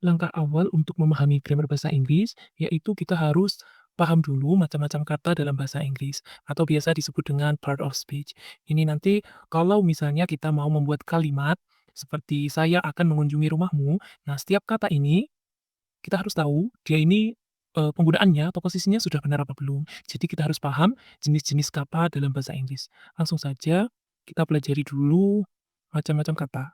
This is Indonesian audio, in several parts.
Langkah awal untuk memahami grammar bahasa Inggris, yaitu kita harus paham dulu macam-macam kata dalam bahasa Inggris, atau biasa disebut dengan part of speech. Ini nanti kalau misalnya kita mau membuat kalimat seperti "Saya akan mengunjungi rumahmu", nah setiap kata ini kita harus tahu dia ini, penggunaannya atau posisinya sudah benar apa belum. Jadi kita harus paham jenis-jenis kata dalam bahasa Inggris. Langsung saja kita pelajari dulu macam-macam kata.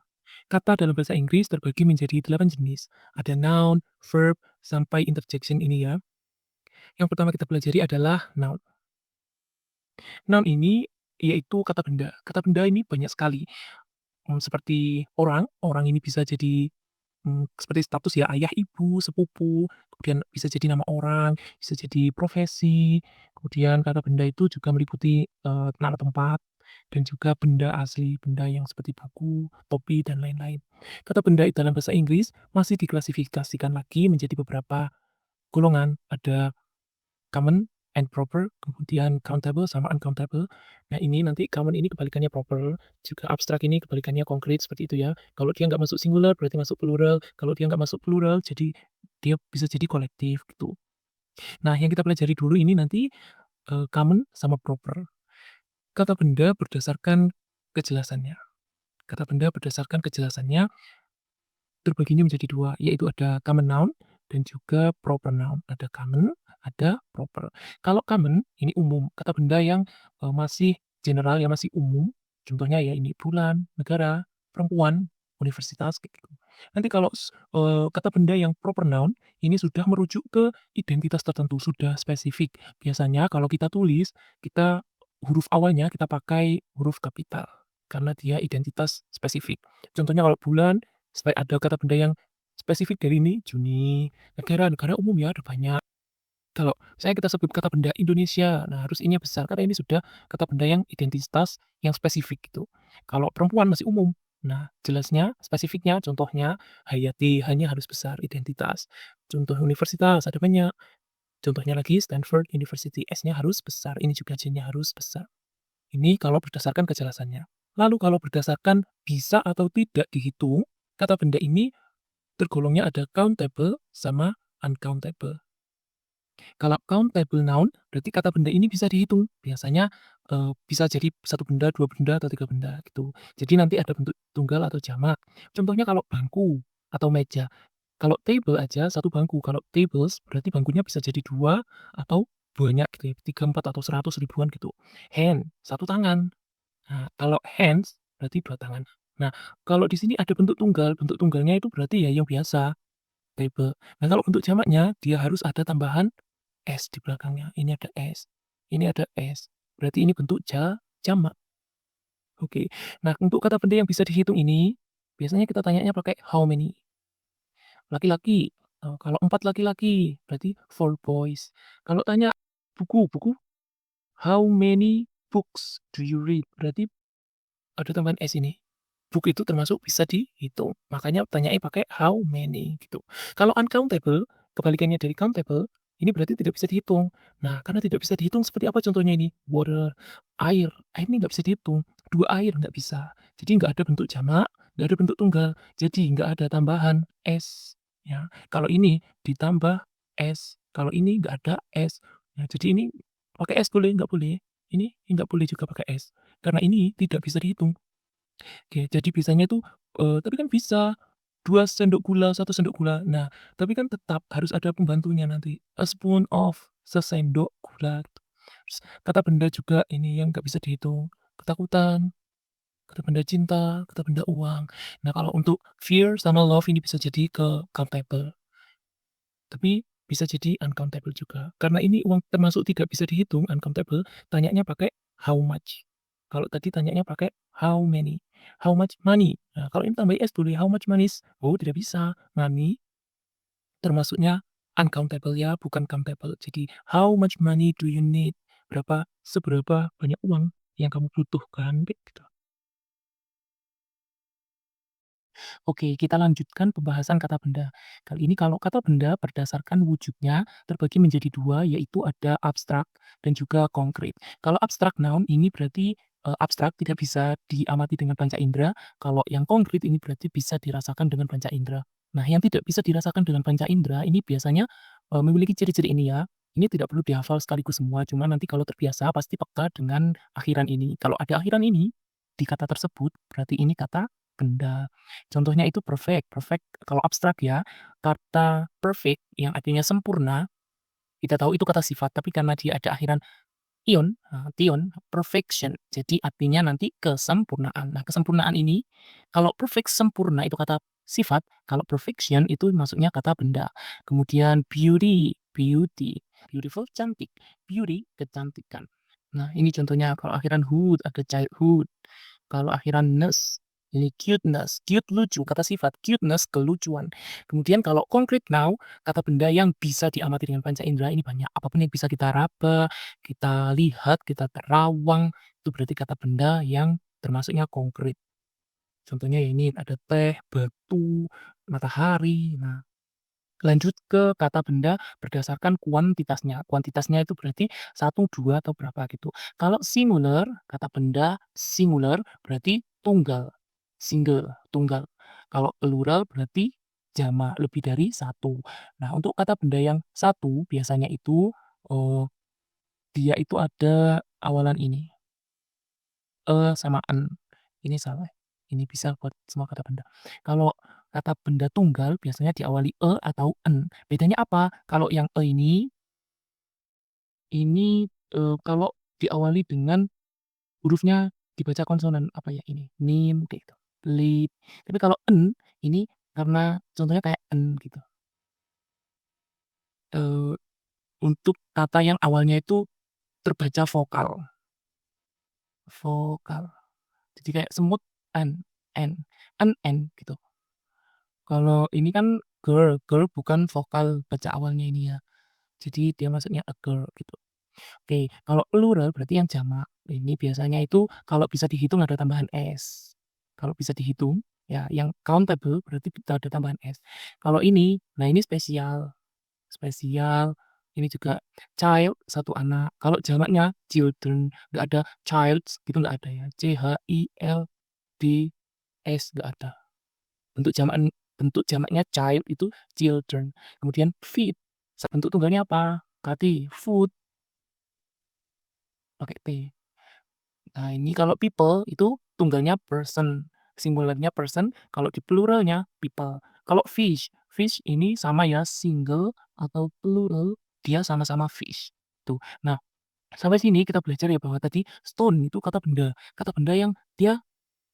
Kata dalam bahasa Inggris terbagi menjadi 8 jenis. Ada noun, verb, sampai interjection ini ya. Yang pertama kita pelajari adalah noun. Noun ini yaitu kata benda. Kata benda ini banyak sekali, seperti orang, orang ini bisa jadi seperti status ya, ayah, ibu, sepupu, kemudian bisa jadi nama orang, bisa jadi profesi, kemudian kata benda itu juga meliputi, nama tempat, dan juga benda asli, benda yang seperti buku, topi, dan lain-lain. Kata benda dalam bahasa Inggris masih diklasifikasikan lagi menjadi beberapa golongan, ada common and proper, kemudian countable sama uncountable. Nah, ini nanti common ini kebalikannya proper, juga abstrak ini kebalikannya konkret, seperti itu ya. Kalau dia nggak masuk singular, berarti masuk plural, kalau dia nggak masuk plural, jadi dia bisa jadi kolektif, gitu. Nah, yang kita pelajari dulu ini nanti, common sama proper. Kata benda berdasarkan kejelasannya. Kata benda berdasarkan kejelasannya terbaginya menjadi 2 yaitu ada common noun dan juga proper noun. Ada common, ada proper. Kalau common, ini umum, kata benda yang, masih general, yang masih umum, contohnya ya ini bulan, negara, perempuan, universitas, kayak gitu. Nanti kalau kata benda yang proper noun, ini sudah merujuk ke identitas tertentu, sudah spesifik. Biasanya kalau kita tulis, kita huruf awalnya kita pakai huruf kapital, karena dia identitas spesifik. Contohnya kalau bulan supaya ada kata benda yang spesifik dari ini, Juni, negara, negara umum ya, ada banyak. Kalau misalnya kita sebut kata benda Indonesia, nah harus ini besar, karena ini sudah kata benda yang identitas yang spesifik gitu. Kalau perempuan masih umum. Nah, jelasnya, spesifiknya, contohnya Hayati, hanya harus besar identitas. Contoh universitas, ada banyak. Contohnya lagi Stanford University, S-nya harus besar, ini juga J-nya harus besar. Ini kalau berdasarkan kejelasannya. Lalu kalau berdasarkan bisa atau tidak dihitung, kata benda ini tergolongnya ada countable sama uncountable. Kalau countable noun, berarti kata benda ini bisa dihitung. Biasanya, bisa jadi satu benda, 2 benda, atau 3 benda, gitu. Jadi nanti ada bentuk tunggal atau jamak. Contohnya kalau bangku atau meja. Kalau table aja satu bangku, kalau tables berarti bangkunya bisa jadi 2 atau banyak gitu ya, 3, 4, atau 100, ribuan gitu. Hand, satu tangan. Nah, kalau hands berarti 2 tangan. Nah, kalau di sini ada bentuk tunggalnya itu berarti ya yang biasa, table. Nah, kalau bentuk jamaknya dia harus ada tambahan S di belakangnya. Ini ada S, ini ada S. Berarti ini bentuk jamak. Oke. Nah, untuk kata benda yang bisa dihitung ini, biasanya kita tanyanya pakai how many. Laki-laki, kalau 4 laki-laki, berarti 4 boys. Kalau tanya buku, buku, how many books do you read? Berarti ada tambahan S ini. Book itu termasuk bisa dihitung, makanya tanyain pakai how many gitu. Kalau uncountable, kebalikannya dari countable, ini berarti tidak bisa dihitung. Nah, karena tidak bisa dihitung seperti apa contohnya ini? Water, air, air ini nggak bisa dihitung, 2 air nggak bisa. Jadi nggak ada bentuk jamak, nggak ada bentuk tunggal, jadi nggak ada tambahan S, ya. Kalau ini ditambah S, kalau ini nggak ada S. Nah, jadi ini pakai S boleh, nggak boleh. Ini nggak boleh juga pakai S, karena ini tidak bisa dihitung. Oke, jadi bisanya itu, tapi kan bisa 2 sendok gula, 1 sendok gula. Nah, tapi kan tetap harus ada pembantunya nanti, a spoon of, sesendok gula gitu. Terus kata benda juga ini yang nggak bisa dihitung, ketakutan, kata benda cinta, kata benda uang. Nah, kalau untuk fear sama love ini bisa jadi ke countable, tapi bisa jadi uncountable juga. Karena ini uang termasuk tidak bisa dihitung, uncountable, tanyanya pakai how much. Kalau tadi tanyanya pakai how many. How much money. Nah, kalau ini tambah s boleh how much money oh tidak bisa. Money termasuknya uncountable ya, bukan countable. Jadi how much money do you need? Seberapa banyak uang yang kamu butuhkan, kayak gitu. Oke, kita lanjutkan pembahasan kata benda. Kali ini kalau kata benda berdasarkan wujudnya terbagi menjadi 2, yaitu ada abstrak dan juga konkret. Kalau abstrak noun ini berarti, abstrak tidak bisa diamati dengan panca indera, kalau yang konkret ini berarti bisa dirasakan dengan panca indera. Nah, yang tidak bisa dirasakan dengan panca indera ini biasanya, memiliki ciri-ciri ini ya, ini tidak perlu dihafal sekaligus semua, cuma nanti kalau terbiasa pasti peka dengan akhiran ini. Kalau ada akhiran ini di kata tersebut, berarti ini kata benda. Contohnya itu perfect. Perfect kalau abstrak ya, kata perfect yang artinya sempurna, kita tahu itu kata sifat, tapi karena dia ada akhiran ion, tion, perfection. Jadi artinya nanti kesempurnaan. Nah, kesempurnaan ini kalau perfect sempurna itu kata sifat, kalau perfection itu masuknya kata benda. Kemudian beauty, beauty, beautiful cantik, beauty kecantikan. Nah, ini contohnya kalau akhiran hood ada childhood, kalau akhiran ness ini cuteness, cute lucu, kata sifat, cuteness kelucuan. Kemudian kalau concrete now, kata benda yang bisa diamati dengan panca indera ini banyak. Apapun yang bisa kita raba, kita lihat, kita terawang, itu berarti kata benda yang termasuknya konkret. Contohnya ya ini ada teh, batu, matahari. Nah, lanjut ke kata benda berdasarkan kuantitasnya. Kuantitasnya itu berarti satu 2 atau berapa gitu. Kalau singular, kata benda singular berarti tunggal, single, tunggal. Kalau plural berarti jamak, lebih dari satu. Nah, untuk kata benda yang satu biasanya itu, dia itu ada awalan ini, sama en. Ini salah, ini bisa buat semua kata benda. Kalau kata benda tunggal biasanya diawali atau en. Bedanya apa? Kalau yang ini, kalau diawali dengan hurufnya dibaca konsonan, apa ya ini, nim, kayak gitu, lip. Tapi kalau en, ini karena contohnya kayak en gitu, eee, untuk kata yang awalnya itu terbaca vokal, vokal. Jadi kayak semut, en gitu. Kalau ini kan girl, girl bukan vokal baca awalnya ini ya, jadi dia maksudnya a girl gitu. Oke, kalau plural berarti yang jamak. Ini biasanya itu kalau bisa dihitung ada tambahan s. Kalau bisa dihitung, ya yang countable berarti kita ada tambahan s. Kalau ini, nah ini spesial. Spesial, ini juga child, satu anak. Kalau jamaknya children, nggak ada childs, gitu nggak ada ya. CHILDS nggak ada. Bentuk jamak bentuk jamaknya child itu children. Kemudian feed, bentuk tunggalnya apa? Tadi food, pakai T. Nah, ini kalau people itu tunggalnya person, singularnya person, kalau di pluralnya people. Kalau fish, fish ini sama ya single atau plural, dia sama-sama fish. Tuh. Nah, sampai sini kita belajar ya bahwa tadi stone itu kata benda yang dia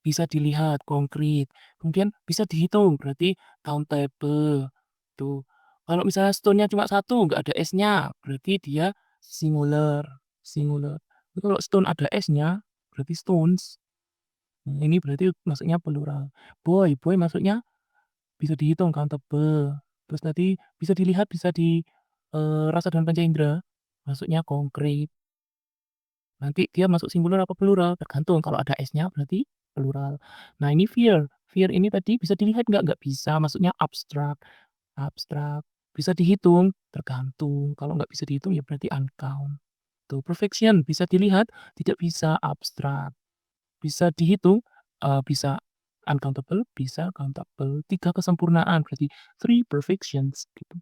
bisa dilihat konkret, kemudian bisa dihitung, berarti countable. Tuh. Kalau misalnya stone-nya cuma satu nggak ada S-nya, berarti dia singular, singular. Tapi kalau stone ada S-nya, berarti stones. Nah, ini berarti masuknya plural. Boy, boy masuknya bisa dihitung, countable. Terus tadi bisa dilihat, bisa rasa dengan panca indera, masuknya konkret. Nanti dia masuk singular apa plural, tergantung kalau ada S-nya berarti plural. Nah ini fear, fear ini tadi bisa dilihat nggak? Nggak bisa, maksudnya abstrak, abstrak. Bisa dihitung, tergantung. Kalau nggak bisa dihitung ya berarti uncount. Tuh, perfection bisa dilihat, tidak bisa, abstrak. Bisa dihitung, bisa uncountable, bisa countable. 3 kesempurnaan berarti 3 perfections gitu.